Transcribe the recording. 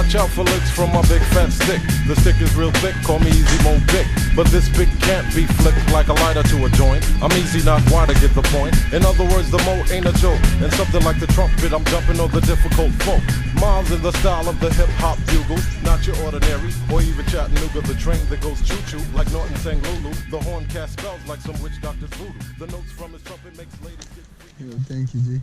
Watch out for licks from my big fat stick. The stick is real thick, call me Easy Mo Big. But this big can't be flipped like a lighter to a joint. I'm easy, not wide, to get the point. In other words, the mo ain't a joke. And something like the trumpet, I'm jumping on the difficult folk. Miles in the style of the hip-hop bugle. Not your ordinary, or even Chattanooga. The train that goes choo-choo, like Norton sang Lulu. The horn cast spells like some witch doctor's voodoo. The notes from his trumpet makes ladies get free. Yo, thank you, G.